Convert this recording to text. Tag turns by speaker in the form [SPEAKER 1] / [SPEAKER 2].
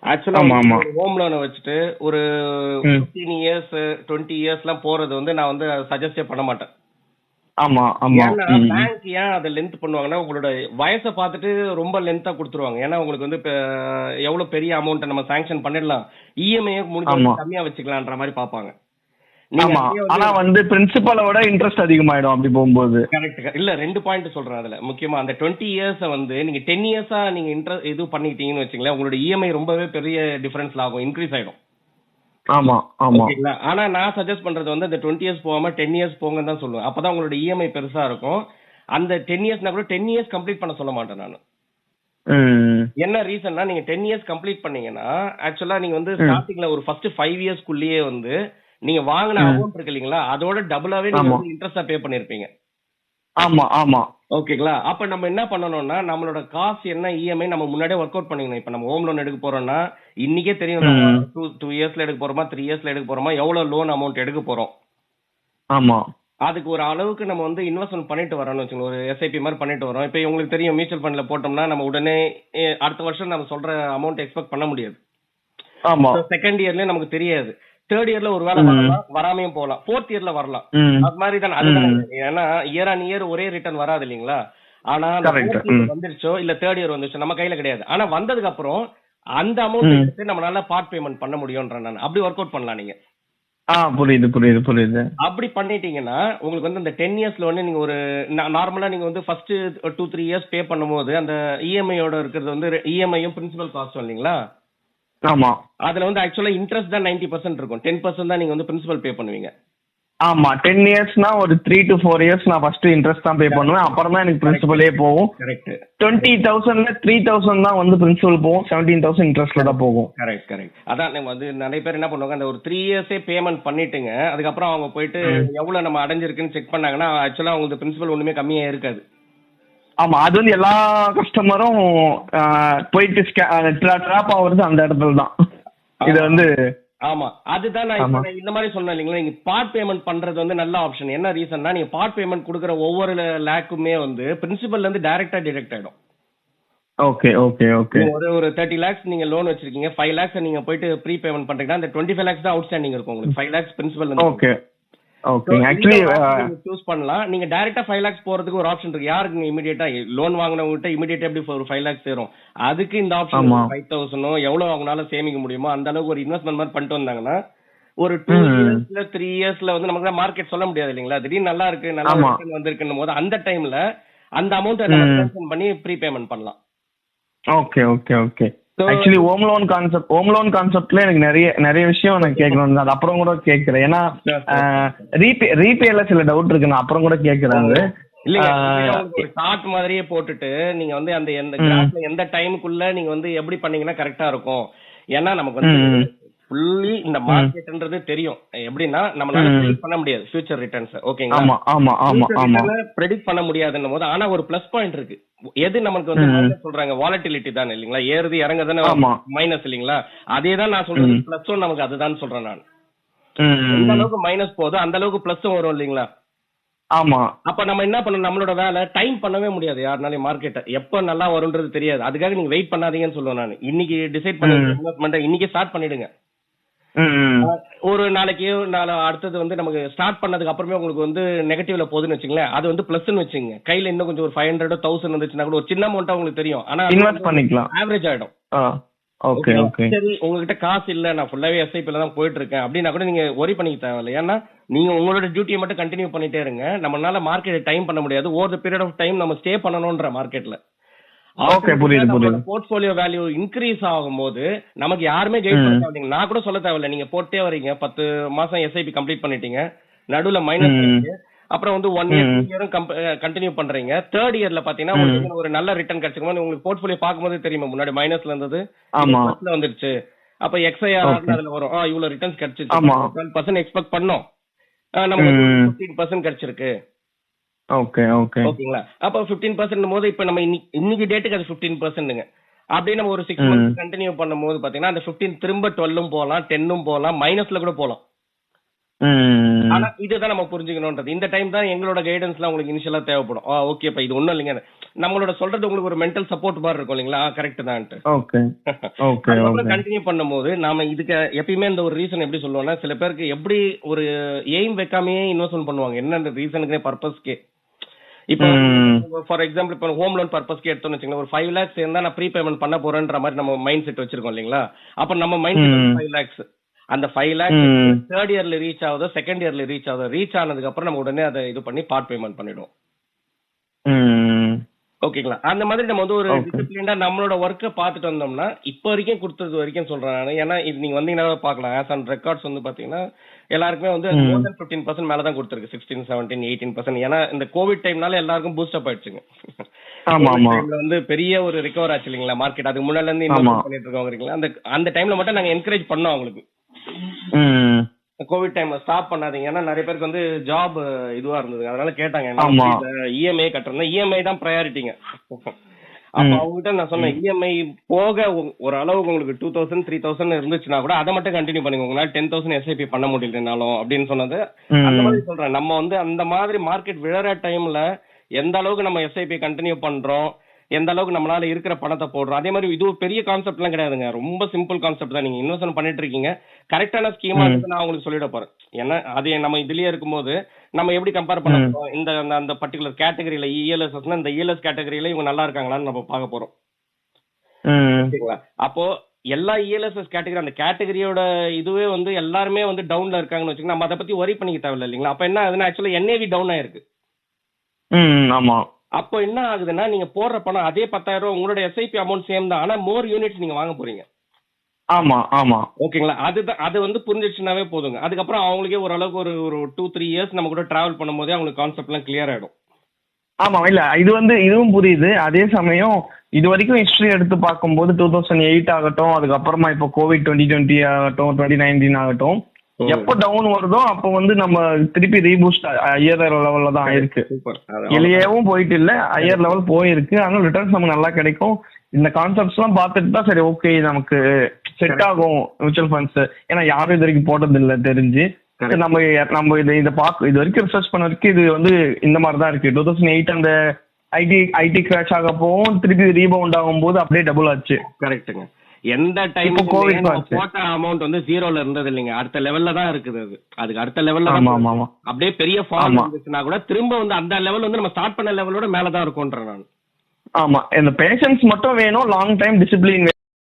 [SPEAKER 1] ஆக்சுவலா
[SPEAKER 2] ஆமா
[SPEAKER 1] வந்து
[SPEAKER 2] ஆமா
[SPEAKER 1] ஒரு ஹோம் லோனை வச்சுட்டு ஒரு 15 இயர்ஸ் 20 இயர்ஸ்லாம் போறது வந்து நான் வந்து சஜஸ்டே பண்ண மாட்டேன்.
[SPEAKER 2] ஆமா ஆமா
[SPEAKER 1] ஏன்னா பேங்க் ஏன் அதை லென்த் பண்ணுவாங்கன்னா உங்களோட வயசை பார்த்துட்டு ரொம்ப லென்த்தா கொடுத்துருவாங்க. ஏன்னா உங்களுக்கு வந்து இப்போ எவ்வளவு பெரிய அமௌண்ட்டை நம்ம சாங்ஷன் பண்ணிடலாம், இஎம்ஐ முடிஞ்ச
[SPEAKER 2] ஆமா
[SPEAKER 1] வரைக்கும் கம்மியா வச்சுக்கலான்ற மாதிரி பார்ப்பாங்க. நீங்க
[SPEAKER 2] ஆமா.
[SPEAKER 1] அப்படியே
[SPEAKER 2] ஆனா
[SPEAKER 1] வந்து
[SPEAKER 2] வந்து பிரின்சிபலை விட இன்ட்ரெஸ்ட் அதிகமாயிடும் அப்படி போகும்போது.
[SPEAKER 1] கரெக்ட் இல்ல 2 பாயிண்ட் சொல்றேன் அதுல முக்கியமா. அந்த 20 இயர்ஸ் வந்து நீங்க 10 இயர்ஸா நீங்க இது பண்ணிக்கிட்டீங்கன்னு வச்சுங்களேன், உங்களோட இஎம்ஐ ரொம்பவே பெரிய டிஃபரன்ஸ்ல ஆகும், இன்க்ரீஸ் ஆயிடும்.
[SPEAKER 2] ஆமா ஆமா
[SPEAKER 1] ஓகேங்களா? ஆனா நான் சஜஸ்ட் பண்றது வந்து அந்த 20 இயர்ஸ் போகாம 10 இயர்ஸ் போங்கன்னு தான் சொல்லுவேன். அப்பதான் உங்களோட இஎம்ஐ பெருசா இருக்கும். அந்த 10 இயர்ஸ்னா கூட 10 இயர்ஸ் கம்ப்ளீட் பண்ண சொல்ல மாட்டேன் நான்.
[SPEAKER 2] ம்
[SPEAKER 1] என்ன ரீசன்னா நீங்க 10 இயர்ஸ் கம்ப்ளீட் பண்ணீங்கன்னா ஆக்சுவலா நீங்க வந்து
[SPEAKER 2] ம்
[SPEAKER 1] ஸ்டார்டிங்ல ஒரு ஃபர்ஸ்ட் 5 இயர்ஸ்க்குள்ளேயே வந்து நீங்க வாங்கின
[SPEAKER 2] ம்
[SPEAKER 1] அமௌண்ட் இருக்கு இல்லைங்களா, அதோட டபுளாவே நீங்க
[SPEAKER 2] ஆமா
[SPEAKER 1] வந்து இன்ட்ரெஸ்டா பே பண்ணிருப்பீங்க.
[SPEAKER 2] ஆமா ஆமா
[SPEAKER 1] ஓகேங்களா? அப்ப நம்ம என்ன பண்ணணும்னா நம்மளோட காசு என்ன இஎம்ஐ நம்ம முன்னாடியே ஒர்க் அவுட் பண்ணிக்கணும். இப்ப நம்ம ஹோம் லோன் எடுக்க போறோம்னா இன்னைக்கே தெரியும் நம்ம
[SPEAKER 2] ம்
[SPEAKER 1] 2 இயர்ஸ்ல எடுக்க போறோமா 3 இயர்ஸ்ல எடுக்க போறோமா, எவ்வளவு லோன் அமௌண்ட் எடுக்க போறோம்.
[SPEAKER 2] ஆமா
[SPEAKER 1] அதுக்கு ஒரு அளவுக்கு நம்ம வந்து இன்வெஸ்ட்மெண்ட் பண்ணிட்டு வரோம்னு வச்சுக்கோங்க. ஒரு எஸ்ஐபி மாதிரி பண்ணிட்டு வரோம். இப்போ உங்களுக்கு தெரியும் மியூச்சுவல் ஃபண்ட்ல போட்டோம்னா நம்ம உடனே அடுத்த வருஷம் நம்ம சொல்ற அமௌண்ட் எக்ஸ்பெக்ட் பண்ண முடியாது.
[SPEAKER 2] ஆமா
[SPEAKER 1] செகண்ட் இயர்லயே நமக்கு தெரியாது. தேர்ட் இயர்ல ஒரு வேளை
[SPEAKER 2] ம்
[SPEAKER 1] வரலாம், வராமையும் போகலாம். ஃபோர்த் இயர்ல வரலாம்.
[SPEAKER 2] ம்
[SPEAKER 1] அது மாதிரி தான் அதுதானே.
[SPEAKER 2] ம்
[SPEAKER 1] ஏன்னா இயர் ஆன் இயர் ஒரே ரிட்டர்ன் வராது இல்லைங்களா? ஆனா அந்த
[SPEAKER 2] கரெக்ட்
[SPEAKER 1] ஃபோர்த்
[SPEAKER 2] ம்
[SPEAKER 1] இயர் வந்துருச்சோ இல்ல தேர்ட் இயர் வந்துருச்சோ நம்ம கையில கிடையாது. ஆனா வந்ததுக்கு அப்புறம் அந்த அமௌண்ட்
[SPEAKER 2] ம்
[SPEAKER 1] எடுத்து நம்மளால பார்ட் பேமெண்ட் பண்ண முடியும்ன்ற நான் அப்படி ஒர்க் அவுட் பண்ணலாம் நீங்க.
[SPEAKER 2] புரியுது புரியுது புரியுது
[SPEAKER 1] அப்படி பண்ணிட்டீங்கன்னா உங்களுக்கு வந்து அந்த 10 இயர்ஸ்ல வந்து நீங்க ஒரு நார்மலா நீங்க வந்து ஃபர்ஸ்ட் 2-3 இயர்ஸ் பே பண்ணும்போது அந்த இஎம்ஐயோட இருக்கிறது வந்து இஎம்ஐயும் பிரின்சிபல் காஸ்டும் இல்லைங்களா?
[SPEAKER 2] ஆமா
[SPEAKER 1] அதுல வந்து ஆக்சுவலா இன்ட்ரெஸ்ட் தான் 90% இருக்கும். 10% தான் நீங்க வந்து பிரின்சிபல் பே பண்ணுவீங்க.
[SPEAKER 2] ஆமா 10 இயர்ஸ்னா ஒரு 3 to 4 years நான் ஃபர்ஸ்ட் இன்ட்ரெஸ்ட் தான் பே பண்ணுவேன். அப்புறம் தான் எனக்கு பிரின்சிபலே போகும்.
[SPEAKER 1] கரெக்ட்
[SPEAKER 2] 20,000ல 3,000 தான் வந்து பிரின்சிபல் போகும். 17,000 இன்ட்ரெஸ்ட்ல தான் போகும்.
[SPEAKER 1] Correct correct. அதான் நம்ம வந்து நிறைய பேர் என்ன பண்ணுவாங்க, அந்த ஒரு 3 இயர்ஸே பேமெண்ட் பண்ணிட்டுங்க அதுக்கப்புறம் அவங்க போயிட்டு எவ்வளவு நம்ம அடைஞ்சிருக்குன்னு செக் பண்ணாங்கன்னா ஆக்சுவலா அவங்களுக்கு பிரின்சிபல் ஒண்ணுமே கம்மியா இருக்காது.
[SPEAKER 2] ஆமா அது வந்து எல்லா கஸ்டமரும் போயிட்டு ட்ராப் ஆகுறது அந்த இடத்துல தான். இது வந்து
[SPEAKER 1] ஆமா அதுதான் நான்
[SPEAKER 2] ஆமா
[SPEAKER 1] இப்ப இந்த மாதிரி சொன்னேன் இல்லைங்களா. நீங்க பார்ட் பேமெண்ட் பண்றது வந்து நல்ல ஆப்ஷன். என்ன ரீசன்னா நீங்க பார்ட் பேமெண்ட் கொடுக்குற ஒவ்வொரு லேக்குமே வந்து பிரின்சிபல்ல இருந்து டைரக்டா டிடெக்ட் ஆயிடும்.
[SPEAKER 2] ஓகே ஓகே ஓகே
[SPEAKER 1] நீங்க ஒரு 30 lakhs நீங்க லோன் வச்சிருக்கீங்க, 5 lakhs நீங்க போயிட்டு ப்ரீ பேமெண்ட் பண்றீங்கன்னா அந்த 25 lakhs தான் அவுட்ஸ்டாண்டிங் இருக்கும் உங்களுக்கு. 5 lakhs பிரின்சிபல் இருந்து.
[SPEAKER 2] ஓகே ஓகே ஆக்சுவலி
[SPEAKER 1] சூஸ் பண்ணலாம். நீங்க டைரக்டா 5 lakhs போறதுக்கு ஒரு ஆப்ஷன் இருக்கு. யாருக்கு இமிடியேட்டா லோன் வாங்குனவங்க இமிடியேட்டா எப்படி ஒரு 5 lakhs சேரும், அதுக்கு இந்த ஆப்ஷன் 5,000 எவ்வளவு அவங்களால சேமிக்க முடியுமோ அந்த அளவுக்கு ஒரு இன்வெஸ்ட்மெண்ட் மாதிரி பண்ணிட்டு வந்தாங்கன்னா ஒரு 2 இயர்ஸ்ல 3 இயர்ஸ்ல வந்து நமக்கு மார்க்கெட் சொல்ல முடியாது இல்லைங்களா. திடீர்னு நல்லா இருக்கு நல்லா ரிட்டர்ன் வந்திருக்குன்னும் போது அந்த டைம்ல அந்த அமௌண்ட் நம்ம பண்ணி ப்ரீ பேமெண்ட் பண்ணலாம்.
[SPEAKER 2] Okay okay okay actually home loan கான்செப்ட்ல எனக்கு நிறைய விஷயம் எனக்கு கேட்கணும். அது அப்புறம் கூட கேட்கிறேன். ஏன்னா ரீபேல சில டவுட் இருக்கு, நான் அப்புறம் கூட கேட்கிறேன்.
[SPEAKER 1] இல்ல ஷார்ட் மாதிரியே போட்டுட்டு நீங்க வந்து அந்த எந்த டைமுக்குள்ள நீங்க வந்து எப்படி பண்ணீங்கன்னா கரெக்டா இருக்கும். ஏன்னா நமக்கு வந்து ஃபுல்லி இந்த மார்க்கெட்ன்றது தெரியும். எப்படின்னா நம்மளால ப்ரெடிக்ட் பண்ண முடியாது ஃபியூச்சர் ரிட்டர்ன்ஸ். ஓகேங்களா?
[SPEAKER 2] ஆமா ஆமா ஆமா ஆமா
[SPEAKER 1] ப்ரெடிக்ட் பண்ண முடியாதுன்னும் போது ஆனா ஒரு பிளஸ் பாயிண்ட் இருக்கு. எது நமக்கு வந்து மைனஸ் சொல்றாங்க, வாலட்டிலிட்டி தான் இல்லீங்களா. ஏறுது இறங்குதுன்னு மைனஸ் இல்லீங்களா. அதே தான் நான் சொல்றது பிளஸும் நமக்கு அதுதான் சொல்றேன் நான். எந்த அளவுக்கு மைனஸ் போகுது அந்த அளவுக்கு பிளஸும் வரும் இல்லீங்களா.
[SPEAKER 2] ஆமா
[SPEAKER 1] அப்ப நம்ம என்ன பண்ணணும், நம்மளோட வேலை டைம் பண்ணவே முடியாது யாருனாலும். மார்க்கெட்டை எப்ப நல்லா வரும்ன்றது தெரியாது. அதுக்காக நீங்க வெயிட் பண்ணாதீங்கன்னு சொல்லுவேன் நான். இன்னைக்கு டிசைட் பண்ணி இன்வெஸ்ட்மெண்ட் இன்னைக்கு ஸ்டார்ட் பண்ணிடுங்க. ஒரு நாளைக்கு அடுத்தது வந்து நமக்கு ஸ்டார்ட் பண்ணதுக்கு அப்புறமே உங்களுக்கு வந்து நெகட்டிவ்ல போகுதுன்னு வச்சுங்களேன், அது வந்து பிளஸ்ன்னு வச்சுங்க. கையில இன்னும் கொஞ்சம் ஒரு 500 1000 இருந்துச்சுன்னா கூட ஒரு சின்ன அமௌண்ட்டா உங்களுக்கு தெரியும். ஆனா
[SPEAKER 2] இன்வெஸ்ட் பண்ணிக்கலாம்,
[SPEAKER 1] ஆவரேஜ் ஆயிடும்.
[SPEAKER 2] ஓகே ஓகே
[SPEAKER 1] சரி உங்ககிட்ட காசு இல்ல நான் ஃபுல்லாவே எஸ்ஐபில தான் போயிட்டு இருக்கேன் அப்படின்னா கூட நீங்க ஒரி பண்ணிக்க தேவையில்லை. ஏன்னா நீங்க உங்களோட டியூட்டியை மட்டும் கண்டினியூ பண்ணிட்டே இருங்க. நம்மளால மார்க்கெட் டைம் பண்ண முடியாது. Over the period of time நம்ம ஸ்டே பண்ணணும்ன்ற மார்க்கெட்ல. ஓகே புரியுது புரியுது. போர்ட்ஃபோலியோ வேல்யூ இன்க்ரீஸ் ஆகும்போது நமக்கு யாருமே கைட் பண்ண தேவையில்லை. நான் கூட சொல்ல தேவையில்லை. நீங்க போட்டே வரீங்க, 10 மாசம் எஸ்ஐபி கம்ப்ளீட் பண்ணிட்டீங்க, நடுவுல மைனஸ் இருக்கு, அப்புறம் வந்து 1 இயர் 2 இயரும் கண்டினியூ பண்றீங்க. தேர்ட் இயர்ல பாத்தீங்கன்னா உங்களுக்கு ஒரு நல்ல ரிட்டர்ன் கிடைச்சிருக்கும். உங்களுக்கு போர்ட்ஃபோலியோ பார்க்கும்போது தெரியுமா, முன்னாடி மைனஸ்ல இருந்தது பிளஸ்ல வந்துருச்சு. அப்ப எக்ஸ்ஐஆர் அதுல வரும், இவ்வளவு ரிட்டர்ன்ஸ் கிடைச்சிருச்சு. 12% எக்ஸ்பெக்ட் பண்ணோம், நமக்கு 15% கிடைச்சிருக்கு.
[SPEAKER 2] ஓகே ஓகே
[SPEAKER 1] ஓகேங்களா. அப்ப 15% போது இப்ப நம்ம இன்னைக்கு டேட்டுக்கு அது 15%ங்க. அப்படியே நம்ம ஒரு 6 months கண்டினியூ பண்ணும்போது பாத்தீங்கன்னா அந்த 15 திரும்ப 12 போகலாம், 10 போகலாம், மைனஸ்ல கூட போகலாம். ஆனா இதுதான் நம்ம புரிஞ்சுக்கணும்ன்றது. இந்த டைம் தான் எங்களோட கைடன்ஸ்ல உங்களுக்கு இனிஷியலா தேவைப்படும். ஓகேப்பா இது ஒண்ணும் இல்லைங்க, நம்மளோட சொல்றது உங்களுக்கு ஒரு மென்டல் சப்போர்ட் மாதிரி இருக்கும் இல்லைங்களா, கரெக்ட் தான்ட்டு. அதுக்கப்புறம் கண்டினியூ பண்ணும்போது நாம இதுக்கு எப்பயுமே இந்த ஒரு ரீசன் எப்படி சொல்லுவோம்னா, சில பேருக்கு எப்படி ஒரு எய்ம் வைக்காமயே இன்வெஸ்ட்மெண்ட் பண்ணுவாங்க, என்ன ரீசனுக்கு பர்பஸ்க்கே. இப்போ ஃபார் எக்ஸாம்பிள் இப்போ ஹோம் லோன் பர்பஸ்க்கு எடுத்தோம்னு வச்சுக்கோங்க, ஒரு 5 lakhs இருந்தா நான் ப்ரீ பேமெண்ட் பண்ண போறேன்ற மாதிரி நம்ம மைண்ட் செட் வச்சிருக்கோம் இல்லைங்களா. அப்ப நம்ம மைண்ட் செட் 5 lakhs, அந்த 5 lakhs தேர்ட் இயர்ல ரீச் ஆகுதோ செகண்ட் இயர்ல ரீச் ஆகுதோ, ரீச் ஆனதுக்கு அப்புறம் நம்ம உடனே அதை இது பண்ணி பார்ட் பேமெண்ட் பண்ணிடுவோம். ஓகேங்களா. அந்த மாதிரி நம்ம வந்து ஒரு டிசிப்ளின்டா நம்மளோட ஒர்க்கை பார்த்துட்டு வந்தோம்னா, இப்போ வரைக்கும் கொடுத்தது வரைக்கும் சொல்றேன் நான். ஏன்னா இது நீங்க வந்தீங்கன்னா பார்க்கலாம், ஆஸ் ஆன் ரெக்கார்ட்ஸ் வந்து பாத்தீங்கன்னா எல்லாருக்குமே வந்து மோர் தென் 15% மேல தான் கொடுத்துருக்கு, 16, 17, 18%. ஏன்னா இந்த கோவிட் டைம்னால எல்லாருக்கும் பூஸ்ட் அப் ஆயிடுச்சுங்க. வந்து பெரிய ஒரு ரிகவர் ஆச்சு இல்லைங்களா மார்க்கெட். அதுக்கு முன்னால இருந்து இன்வெஸ்ட் பண்ணிட்டு இருக்கவங்க அந்த அந்த டைம்ல மட்டும் நாங்க என்கரேஜ் பண்ணோம் அவங்களுக்கு. கோவிட் டைம்ல ஸ்டாப் பண்ணாதீங்க, ஏன்னா நிறைய பேருக்கு வந்து ஜாப் இதுவா இருந்தது, அதனால கேட்டாங்க இஎம்ஐ கட்டுறேன். இஎம்ஐ தான் ப்ரையாரிட்டிங்க. அப்ப அவங்ககிட்ட நான் சொன்னேன், இஎம்ஐ போக ஒரு அளவுக்கு உங்களுக்கு 2000, 3000 இருந்துச்சுன்னா கூட அதை மட்டும் கண்டினியூ பண்ணுங்க, உங்களால 10,000 எஸ்ஐபி பண்ண முடியலனாலும் அப்படின்னு சொன்னது. அந்த மாதிரி சொல்றேன், நம்ம வந்து அந்த மாதிரி மார்க்கெட் விழற டைம்ல எந்த அளவுக்கு நம்ம எஸ்ஐபி கண்டினியூ பண்றோம், எந்த அளவுக்கு நம்மளால இருக்கிற பணத்தை போடுறோம். அதே மாதிரி இது பெரிய கான்செப்ட் எல்லாம் கிடையாதுங்க, ரொம்ப சிம்பிள் கான்செப்ட் தான். நீங்க இன்வெஸ்ட்மெண்ட் பண்ணிட்டு இருக்கீங்க, கரெக்டான ஸ்கீமா இருக்கு நான் உங்களுக்கு சொல்லிட போறேன். ஏன்னா அது நம்ம இதுலயே இருக்கும்போது நம்ம எப்படி கம்பேர் பண்ண போறோம், இந்த அந்த பர்டிகுலர் கேட்டகரியில இஎல்எஸ் இந்த இஎல்எஸ் கேட்டகரியில இவங்க நல்லா இருக்காங்களான்னு நம்ம பார்க்க போறோம். ஓகேங்களா. அப்போ எல்லா இஎல்எஸ்எஸ் கேட்டகரி, அந்த கேட்டகரியோட இதுவே வந்து எல்லாருமே வந்து டவுன்ல இருக்காங்கன்னு வச்சுக்கோங்க, நம்ம அதை பத்தி ஒரி பண்ணிக்க தேவையில்லை இல்லைங்களா. அப்ப என்ன ஆகுதுன்னா ஆக்சுவலா என்ஏவி டவுன் ஆயிருக்கு.
[SPEAKER 2] ஆமா.
[SPEAKER 1] அப்போ என்ன ஆகுதுன்னா நீங்க போடுற பணம் அதே 10,000 ரூபாய், உங்களோட எஸ்ஐபி அமௌண்ட் சேம் தான், ஆனா மோர் யூனிட்ஸ் நீங்க வாங்க போறீங்க.
[SPEAKER 2] ஆமா ஆமா.
[SPEAKER 1] ஓகேங்களா. அதுதான், அது வந்து புரிஞ்சிச்சுனாவே போதுங்க. அதுக்கப்புறம் அவங்களுக்கே ஓரளவுக்கு ஒரு 2-3 இயர்ஸ் நம்ம கூட டிராவல் பண்ணும்போதே அவங்களுக்கு கான்செப்ட் எல்லாம் கிளியர் ஆயிடும்.
[SPEAKER 2] ஆமா, இல்ல இது வந்து இதுவும் புரியுது. அதே சமயம் இது வரைக்கும் ஹிஸ்டரி எடுத்து பார்க்கும்போது 2008 ஆகட்டும், அதுக்கப்புறமா இப்போ கோவிட் 2020 ஆகட்டும், 2019 ஆகட்டும், எப்போ டவுன் வருதோ அப்போ வந்து நம்ம திருப்பி ரீபூஸ்ட் ஹையர் லெவல்ல தான் ஆயிருக்கு. வெளியேவும் போயிட்டு இல்ல, ஹையர் லெவல் போயிருக்கு. அதனால ரிட்டர்ன்ஸ் நமக்கு நல்லா கிடைக்கும். இந்த கான்செப்ட்ஸ் எல்லாம் பார்த்துட்டு தான் சரி ஓகே நமக்கு செட் ஆகும் மியூச்சுவல் ஃபண்ட்ஸ். ஏன்னா யாரும் இது வரைக்கும் போட்டது இல்லை தெரிஞ்சு. நம்ம இதை பார்க்க இது வரைக்கும் ரிசர்ச் பண்ண வரைக்கும் இது வந்து இந்த மாதிரி தான் இருக்கு. 2008 அந்த ஐடி கிராஷ் ஆக போகும், திருப்பி ரீபவுண்ட் ஆகும் போது அப்படியே டபுள் ஆச்சு.
[SPEAKER 1] கரெக்ட்டுங்க. எந்த டைம் கோவிட் போட்ட அமௌண்ட் வந்து ஜீரோல இருந்தது இல்லைங்க, அடுத்த லெவல்ல தான் இருக்குது. அதுக்கு அடுத்த லெவல்ல அப்படியே பெரிய ஃபால் இருந்துச்சுன்னா கூட திரும்ப வந்து அந்த லெவல் வந்து நம்ம ஸ்டார்ட் பண்ண லெவலோட மேல தான் இருக்கும்ன்ற நான்.
[SPEAKER 2] ஆமா, இந்த பேஷன்ஸ் மட்டும் வேணும், லாங் டைம் டிசிப்ளின்